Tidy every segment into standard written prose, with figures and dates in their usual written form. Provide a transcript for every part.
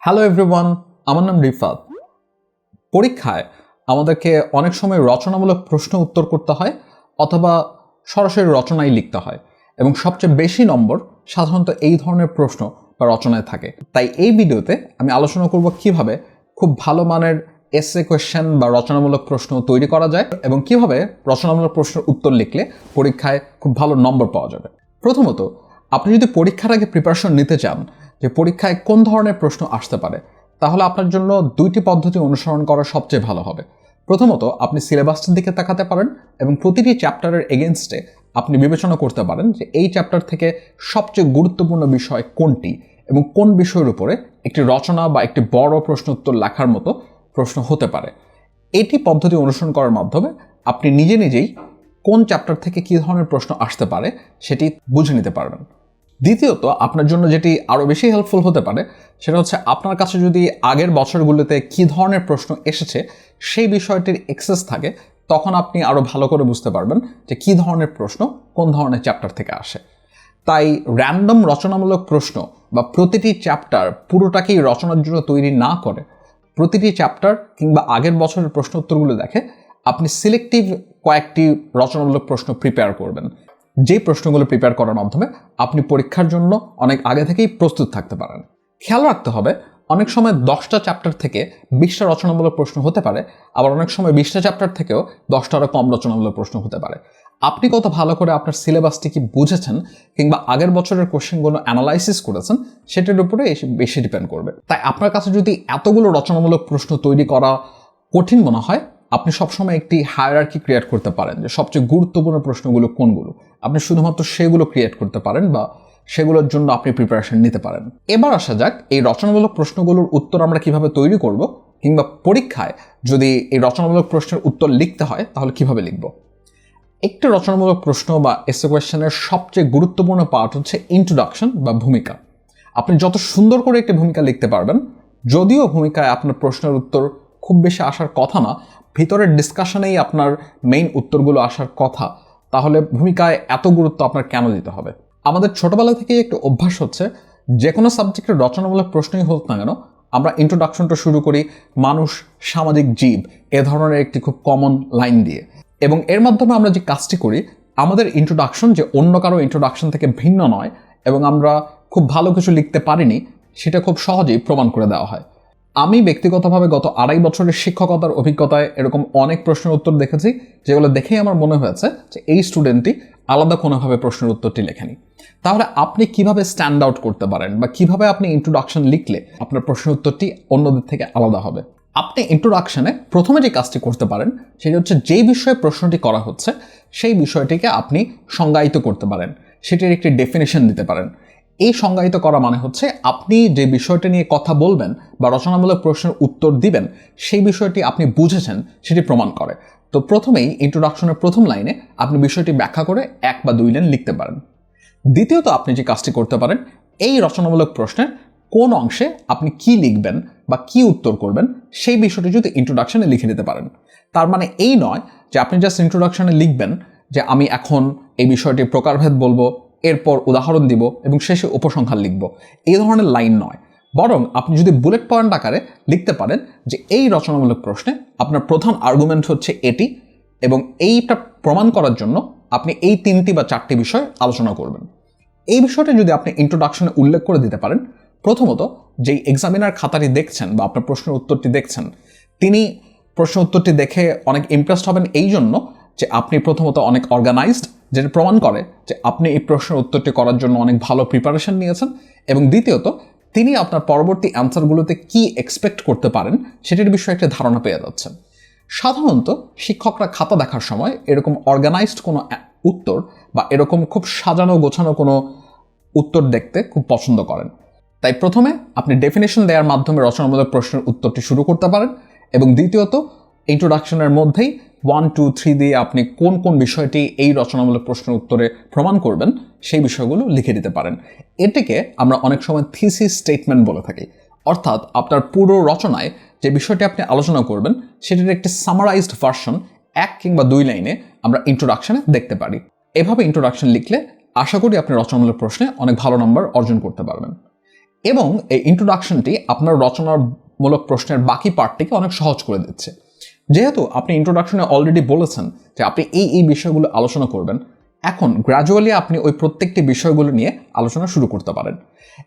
Hello everyone, আমার নাম রিফাত। পরীক্ষায় আমাদেরকে অনেক সময় রচনামূলক প্রশ্ন উত্তর করতে হয় অথবা সরাসরি রচনাই লিখতে হয়, এবং সবচেয়ে বেশি নম্বর সাধারণত এই ধরনের প্রশ্ন বা রচনায় থাকে। তাই এই ভিডিওতে আমি আলোচনা করব কিভাবে খুব ভালো মানের এসে কোয়েশ্চেন বা রচনামূলক প্রশ্ন তৈরি করা যায় এবং কিভাবে রচনামূলক প্রশ্নের উত্তর লিখলে পরীক্ষায় খুব ভালো নম্বর পাওয়া যাবে। প্রথমত, আপনি যদি পরীক্ষার আগে প্রিপারেশন নিতে চান যে পরীক্ষায় কোন ধরনের প্রশ্ন আসতে পারে, তাহলে আপনার জন্য দুইটি পদ্ধতি অনুসরণ করা সবচেয়ে ভালো হবে। প্রথমত, আপনি সিলেবাসটির দিকে তাকাতে পারেন এবং প্রতিটি চ্যাপ্টারের এগেনস্টে আপনি বিবেচনা করতে পারেন যে এই চ্যাপ্টার থেকে সবচেয়ে গুরুত্বপূর্ণ বিষয় কোনটি এবং কোন বিষয়ের উপরে একটি রচনা বা একটি বড় প্রশ্ন উত্তর লেখার মতো প্রশ্ন হতে পারে। এটি পদ্ধতি অনুসরণ করার মাধ্যমে আপনি নিজে নিজেই কোন চ্যাপ্টার থেকে কী ধরনের প্রশ্ন আসতে পারে সেটি বুঝে নিতে পারবেন। দ্বিতীয়ত, আপনার জন্য যেটি আরও বেশি হেল্পফুল হতে পারে সেটা হচ্ছে আপনার কাছে যদি আগের বছরগুলোতে কী ধরনের প্রশ্ন এসেছে সেই বিষয়টির অ্যাক্সেস থাকে, তখন আপনি আরও ভালো করে বুঝতে পারবেন যে কী ধরনের প্রশ্ন কোন ধরনের চ্যাপ্টার থেকে আসে। তাই র্যান্ডম রচনামূলক প্রশ্ন বা প্রতিটি চ্যাপ্টার পুরোটাকেই রচনার জন্য তৈরি না করে প্রতিটি চ্যাপ্টার কিংবা আগের বছরের প্রশ্ন উত্তরগুলো দেখে আপনি সিলেক্টিভ কয়েকটি রচনামূলক প্রশ্ন প্রিপেয়ার করবেন। যে প্রশ্নগুলো প্রিপেয়ার করার মাধ্যমে আপনি পরীক্ষার জন্য অনেক আগে থেকেই প্রস্তুত থাকতে পারেন। খেয়াল রাখতে হবে, অনেক সময় 10টা চ্যাপ্টার থেকে 20টা রচনামূলক প্রশ্ন হতে পারে, আবার অনেক সময় 20টা চ্যাপ্টার থেকেও 10টারও কম রচনামূলক প্রশ্ন হতে পারে। আপনি কত ভালো করে আপনার সিলেবাসটি কি বুঝেছেন কিংবা আগের বছরের কোশ্চেনগুলো অ্যানালাইসিস করেছেন সেটার উপরে বেশি ডিপেন্ড করবে। তাই আপনার কাছে যদি এতগুলো রচনামূলক প্রশ্ন তৈরি করা কঠিন মনে হয়, আপনি সবসময় একটি হায়ারার্কি ক্রিয়েট করতে পারেন যে সবচেয়ে গুরুত্বপূর্ণ প্রশ্নগুলো কোনগুলো, আপনি শুধুমাত্র সেগুলো ক্রিয়েট করতে পারেন বা সেগুলোর জন্য আপনি প্রিপারেশন নিতে পারেন। এবার আসা যাক এই রচনামূলক প্রশ্নগুলোর উত্তর আমরা কিভাবে তৈরি করব, কিংবা পরীক্ষায় যদি এই রচনামূলক প্রশ্নের উত্তর লিখতে হয় তাহলে কিভাবে লিখব। একটি রচনামূলক প্রশ্ন বা এসে কোয়েশ্চেনের সবচেয়ে গুরুত্বপূর্ণ পার্ট হচ্ছে ইন্ট্রোডাকশন বা ভূমিকা। আপনি যত সুন্দর করে একটি ভূমিকা লিখতে পারবেন, যদিও ভূমিকায় আপনার প্রশ্নের উত্তর খুব বেশি আসার কথা না, ভিতরের ডিসকাশনেই আপনার মেইন উত্তরগুলো আসার কথা, তাহলে ভূমিকায় এত গুরুত্ব আপনার কেন দিতে হবে? আমাদের ছোটবেলা থেকেই একটা অভ্যাস হচ্ছে যে কোনো সাবজেক্টের রচনামূলক প্রশ্নই হোক না কেন আমরা ইন্ট্রোডাকশনটা শুরু করি মানুষ, সামাজিক জীব এ ধরনের একটি খুব কমন লাইন দিয়ে, এবং এর মাধ্যমে আমরা যে কাজটি করি আমাদের ইন্ট্রোডাকশন যে অন্য কারো ইন্ট্রোডাকশন থেকে ভিন্ন নয় এবং আমরা খুব ভালো কিছু লিখতে পারিনি সেটা খুব সহজেই প্রমাণ করে দেওয়া হয়। আমি ব্যক্তিগতভাবে গত 2.5 বছরের শিক্ষকতার অভিজ্ঞতায় এরকম অনেক প্রশ্নের উত্তর দেখেছি যেগুলো দেখেই আমার মনে হয়েছে যে এই স্টুডেন্টটি আলাদা কোনোভাবে প্রশ্নের উত্তরটি লেখেনি। তাহলে আপনি কিভাবে স্ট্যান্ড আউট করতে পারেন বা কিভাবে আপনি ইন্ট্রোডাকশন লিখলে আপনার প্রশ্নের উত্তরটি অন্যদের থেকে আলাদা হবে? আপনি ইন্ট্রোডাকশনে প্রথমে যে কাজটি করতে পারেন সেটা হচ্ছে যেই বিষয়ে প্রশ্নটি করা হচ্ছে সেই বিষয়টিকে আপনি সংজ্ঞায়িত করতে পারেন, সেটির একটি ডেফিনেশন দিতে পারেন। এই সংজ্ঞায়িত করা মানে হচ্ছে আপনি যে বিষয়টা নিয়ে কথা বলবেন বা রচনামূলক প্রশ্নের উত্তর দিবেন সেই বিষয়টি আপনি বুঝেছেন সেটি প্রমাণ করে। তো প্রথমেই ইন্ট্রোডাকশনের প্রথম লাইনে আপনি বিষয়টি ব্যাখ্যা করে 1 বা 2 লাইন লিখতে পারেন। দ্বিতীয়ত, আপনি যে কাজটি করতে পারেন এই রচনামূলক প্রশ্নের কোন অংশে আপনি কি লিখবেন বা কি উত্তর করবেন সেই বিষয়টি যদি ইন্ট্রোডাকশনে লিখে দিতে পারেন। তার মানে এই নয় যে আপনি জাস্ট ইন্ট্রোডাকশনে লিখবেন যে আমি এখন এই বিষয়টির প্রকারভেদ বলবো, এরপর উদাহরণ দিব এবং শেষে উপসংহার লিখব, এই ধরনের লাইন নয়। বরং আপনি যদি বুলেট পয়েন্ট আকারে লিখতে পারেন যে এই রচনামূলক প্রশ্নে আপনার প্রধান আর্গুমেন্ট হচ্ছে এটি এবং এইটা প্রমাণ করার জন্য আপনি এই 3টি বা 4টি বিষয় আলোচনা করবেন। এই বিষয়টা যদি আপনি ইন্ট্রোডাকশনে উল্লেখ করে দিতে পারেন, প্রথমত যেই এক্সামিনার খাতাটি দেখছেন বা আপনার প্রশ্নের উত্তরটি দেখছেন তিনি প্রশ্ন উত্তরটি দেখে অনেক ইমপ্রেসড হবেন এই জন্য যে আপনি প্রথমত অনেক অর্গানাইজড, যেটা প্রমাণ করে যে আপনি এই প্রশ্নের উত্তরটি করার জন্য অনেক ভালো প্রিপারেশন নিয়েছেন, এবং দ্বিতীয়ত তিনি আপনার পরবর্তী অ্যান্সারগুলোতে কি এক্সপেক্ট করতে পারেন সেটির বিষয়ে একটা ধারণা পেয়ে যাচ্ছেন। সাধারণত শিক্ষকরা খাতা দেখার সময় এরকম অর্গানাইজড কোনো উত্তর বা এরকম খুব সাজানো গোছানো কোনো উত্তর দেখতে খুব পছন্দ করেন। তাই প্রথমে আপনি ডেফিনেশন দেওয়ার মাধ্যমে রচনামূলক প্রশ্নের উত্তরটি শুরু করতে পারেন, এবং দ্বিতীয়ত ইন্ট্রোডাকশনের মধ্যেই 1, 2, 3 দিয়ে আপনি কোন কোন বিষয়টি এই রচনামূলক প্রশ্নের উত্তরে প্রমাণ করবেন সেই বিষয়গুলো লিখে দিতে পারেন। এটিকে আমরা অনেক সময় থিসিস স্টেটমেন্ট বলে থাকি, অর্থাৎ আপনার পুরো রচনায় যে বিষয়টি আপনি আলোচনা করবেন সেটির একটি সামারাইজড ভার্সন 1 কিংবা 2 লাইনে আমরা ইন্ট্রোডাকশনে দেখতে পারি। এভাবে ইন্ট্রোডাকশন লিখলে আশা করি আপনি রচনামূলক প্রশ্নে অনেক ভালো নম্বর অর্জন করতে পারবেন। এবং এই ইন্ট্রোডাকশনটি আপনার রচনামূলক প্রশ্নের বাকি পার্টটিকে অনেক সহজ করে দিচ্ছে। যেহেতু আপনি ইন্ট্রোডাকশনে অলরেডি বলেছেন যে আপনি এই বিষয়গুলো আলোচনা করবেন, এখন গ্র্যাজুয়ালি আপনি ওই প্রত্যেকটি বিষয়গুলো নিয়ে আলোচনা শুরু করতে পারেন।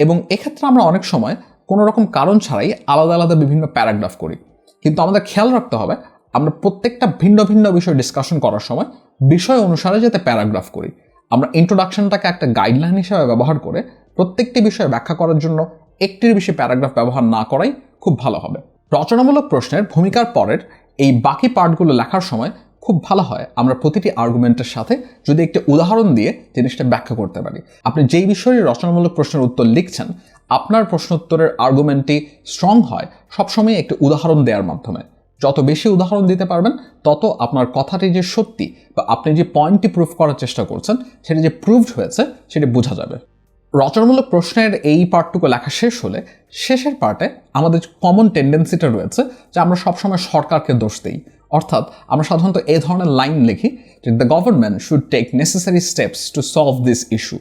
এবং এক্ষেত্রে আমরা অনেক সময় কোনো রকম কারণ ছাড়াই আলাদা আলাদা বিভিন্ন প্যারাগ্রাফ করি, কিন্তু আমাদের খেয়াল রাখতে হবে আমরা প্রত্যেকটা ভিন্ন ভিন্ন বিষয় ডিসকাশন করার সময় বিষয় অনুসারে যাতে প্যারাগ্রাফ করি। আমরা ইন্ট্রোডাকশনটাকে একটা গাইডলাইন হিসেবে ব্যবহার করে প্রত্যেকটি বিষয় ব্যাখ্যা করার জন্য একটির বেশি প্যারাগ্রাফ ব্যবহার না করাই খুব ভালো হবে। রচনামূলক প্রশ্নের ভূমিকার পরের এই বাকি পার্টগুলো লেখার সময় খুব ভালো হয় আমরা প্রতিটি আর্গুমেন্টের সাথে যদি একটি উদাহরণ দিয়ে জিনিসটা ব্যাখ্যা করতে পারি। আপনি যেই বিষয়ে রচনামূলক প্রশ্নের উত্তর লিখছেন, আপনার প্রশ্নোত্তরের আর্গুমেন্টটি স্ট্রং হয় সবসময় একটি উদাহরণ দেওয়ার মাধ্যমে। যত বেশি উদাহরণ দিতে পারবেন তত আপনার কথাটি যে সত্যি বা আপনি যে পয়েন্টটি প্রুভ করার চেষ্টা করছেন সেটি যে প্রুভড হয়েছে সেটি বোঝা যাবে। রচনামূলক প্রশ্নের এই পার্টটুকু লেখা শেষ হলে শেষের পার্টে আমাদের কমন টেন্ডেন্সিটা রয়েছে যে আমরা সবসময় সরকারকে দোষ দিই। অর্থাৎ আমরা সাধারণত এই ধরনের লাইন লিখি যে the government should take necessary steps to solve this issue.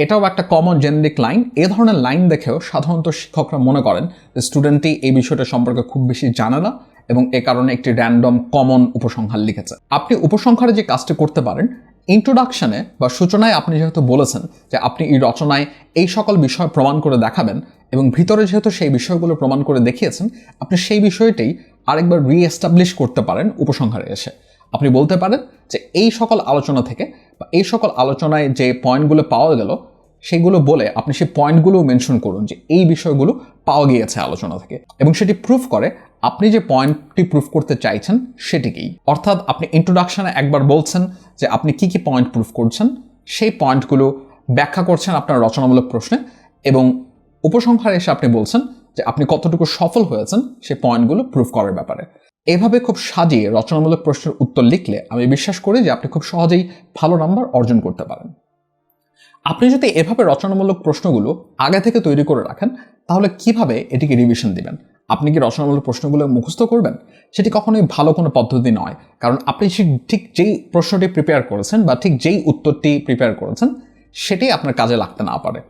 এটাও একটা কমন জেনেরিক লাইন। এ ধরনের লাইন দেখেও সাধারণত শিক্ষকরা মনে করেন যে স্টুডেন্টটি এই বিষয়টা সম্পর্কে খুব বেশি জানে না এবং এ কারণে একটি র্যান্ডম কমন উপসংহার লিখেছে। আপনি উপসংহারে যে কাজটি করতে পারেন, ইন্ট্রোডাকশনে বা সূচনায় আপনি যেহেতু বলেছেন যে আপনি এই রচনায় এই সকল বিষয় প্রমাণ করে দেখাবেন এবং ভিতরে যেহেতু সেই বিষয়গুলো প্রমাণ করে দেখিয়েছেন, আপনি সেই বিষয়টাই আরেকবার রিএস্টাবলিশ করতে পারেন উপসংহারে এসে। আপনি বলতে পারেন যে এই সকল আলোচনা থেকে বা এই সকল আলোচনায় যে পয়েন্টগুলো পাওয়া গেল সেগুলো বলে আপনি সেই পয়েন্টগুলো মেনশন করুন যে এই বিষয়গুলো পাওয়া গিয়েছে আলোচনা থেকে, এবং সেটি প্রুফ করে আপনি যে পয়েন্টটি প্রুফ করতে চাইছেন সেটিকেই। অর্থাৎ আপনি ইন্ট্রোডাকশনে একবার বলছেন যে আপনি কি কি পয়েন্ট প্রুফ করছেন, সেই পয়েন্টগুলো ব্যাখ্যা করছেন আপনার রচনামূলক প্রশ্নে, এবং উপসংহারে এসে আপনি বলছেন যে আপনি কতটুকু সফল হয়েছেন সেই পয়েন্টগুলো প্রুফ করার ব্যাপারে। এভাবে খুব সাজিয়ে রচনামূলক প্রশ্নের উত্তর লিখলে আমি বিশ্বাস করি যে আপনি খুব সহজেই ভালো নাম্বার অর্জন করতে পারেন। আপনি যদি এভাবে রচনামূলক প্রশ্নগুলো আগে থেকে তৈরি করে রাখেন, তাহলে কিভাবে এটিকে রিভিশন দিবেন? আপনি কি রচনামূলক প্রশ্নগুলো মুখস্থ করবেন? সেটি কখনোই ভালো কোনো পদ্ধতি নয়, কারণ আপনি ঠিক যেই প্রশ্নটি প্রিপেয়ার করেছেন বা ঠিক যেই উত্তরটি প্রিপেয়ার করেছেন সেটি আপনার কাজে লাগতে না পারে।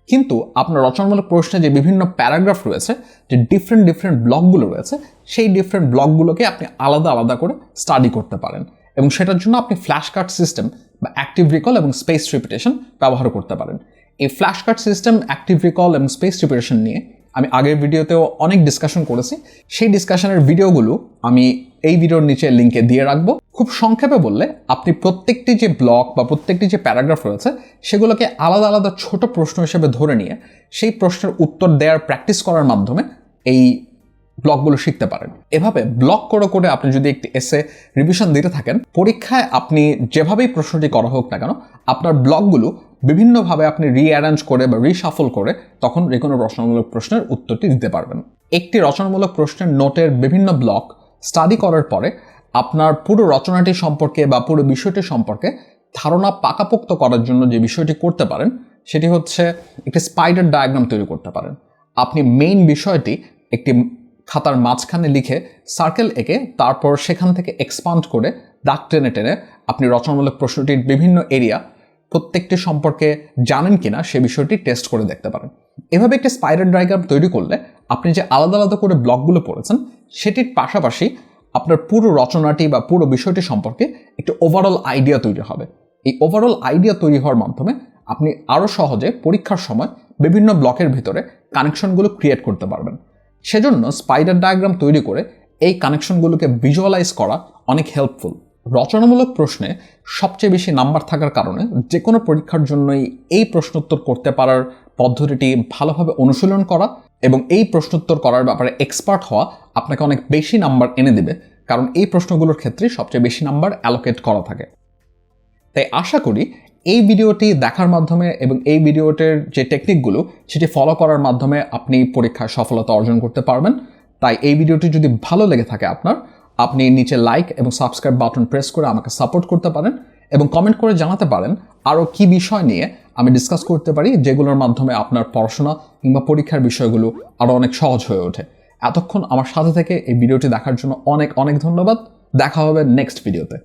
কিন্তু আপনার রচনামূলক প্রশ্নে যে বিভিন্ন প্যারাগ্রাফ রয়েছে, যে ডিফারেন্ট ব্লকগুলো রয়েছে, সেই ডিফারেন্ট ব্লকগুলোকে আপনি আলাদা আলাদা করে স্টাডি করতে পারেন, এবং সেটার জন্য আপনি ফ্ল্যাশ কার্ড সিস্টেম বা অ্যাক্টিভ রিকল এবং স্পেস রিপিটেশন ব্যবহার করতে পারেন। এই flash card system, active recall এবং স্পেস রিপিটেশন নিয়ে আমি আগের ভিডিওতেও অনেক ডিসকাশন করেছি। সেই ডিসকাশনের ভিডিওগুলো আমি এই ভিডিওর নিচে লিঙ্কে দিয়ে রাখবো। খুব সংক্ষেপে বললে, আপনি প্রত্যেকটি যে ব্লক বা প্রত্যেকটি যে প্যারাগ্রাফ রয়েছে সেগুলোকে আলাদা আলাদা ছোট প্রশ্ন হিসেবে ধরে নিয়ে সেই প্রশ্নের উত্তর দেওয়ার প্র্যাকটিস করার মাধ্যমে এই ব্লকগুলো শিখতে পারেন। এভাবে ব্লক করে করে আপনি যদি একটি এসে রিভিশন দিতে থাকেন, পরীক্ষায় আপনি যেভাবেই প্রশ্নটি করা হোক না কেন, আপনার ব্লকগুলো বিভিন্নভাবে আপনি রিঅ্যারেঞ্জ করে বা রিশাফল করে তখন যে কোনো রচনামূলক প্রশ্নের উত্তরটি দিতে পারবেন। একটি রচনামূলক প্রশ্নের নোটের বিভিন্ন ব্লক স্টাডি করার পরে আপনার পুরো রচনাটি সম্পর্কে বা পুরো বিষয়টি সম্পর্কে ধারণা পাকাপোক্ত করার জন্য যে বিষয়টি করতে পারেন সেটি হচ্ছে একটি স্পাইডার ডায়াগ্রাম তৈরি করতে পারেন। আপনি মেইন বিষয়টি একটি খাতার মাঝখানে লিখে সার্কেল এঁকে তারপর সেখান থেকে এক্সপান্ড করে দাগ টেনে টেনে আপনি রচনামূলক প্রশ্নটির বিভিন্ন এরিয়া প্রত্যেকটি সম্পর্কে জানেন কিনা সে বিষয়টি টেস্ট করে দেখতে পারেন। এভাবে একটি স্পাইরাল ডায়াগ্রাম তৈরি করলে আপনি যে আলাদা আলাদা করে ব্লকগুলো পড়েছেন সেটির পাশাপাশি আপনার পুরো রচনাটি বা পুরো বিষয়টি সম্পর্কে একটি ওভারঅল আইডিয়া তৈরি হবে। এই ওভারঅল আইডিয়া তৈরি হওয়ার মাধ্যমে আপনি আরও সহজে পরীক্ষার সময় বিভিন্ন ব্লকের ভিতরে কানেকশনগুলো ক্রিয়েট করতে পারবেন। সেজন্য স্পাইডার ডায়াগ্রাম তৈরি করে এই কানেকশনগুলোকে ভিজুয়ালাইজ করা অনেক হেল্পফুল। রচনামূলক প্রশ্নে সবচেয়ে বেশি নাম্বার থাকার কারণে যে কোনো পরীক্ষার জন্যই এই প্রশ্নোত্তর করতে পারার পদ্ধতিটি ভালোভাবে অনুশীলন করা এবং এই প্রশ্নোত্তর করার ব্যাপারে এক্সপার্ট হওয়া আপনাকে অনেক বেশি নাম্বার এনে দেবে, কারণ এই প্রশ্নগুলোর ক্ষেত্রে সবচেয়ে বেশি নাম্বার অ্যালোকেট করা থাকে। তাই আশা করি এই ভিডিওটি দেখার মাধ্যমে এবং এই ভিডিওটির যে টেকনিকগুলো সেটি ফলো করার মাধ্যমে আপনি পরীক্ষায় সফলতা অর্জন করতে পারবেন। তাই এই ভিডিওটি যদি ভালো লেগে থাকে আপনি নিচে লাইক এবং সাবস্ক্রাইব বাটন প্রেস করে আমাকে সাপোর্ট করতে পারেন এবং কমেন্ট করে জানাতে পারেন আরও কি বিষয় নিয়ে আমি ডিসকাস করতে পারি, যেগুলোর মাধ্যমে আপনার পড়াশোনা কিংবা পরীক্ষার বিষয়গুলো আরও অনেক সহজ হয়ে ওঠে। এতক্ষণ আমার সাথে থেকে এই ভিডিওটি দেখার জন্য অনেক অনেক ধন্যবাদ। দেখা হবে নেক্সট ভিডিওতে।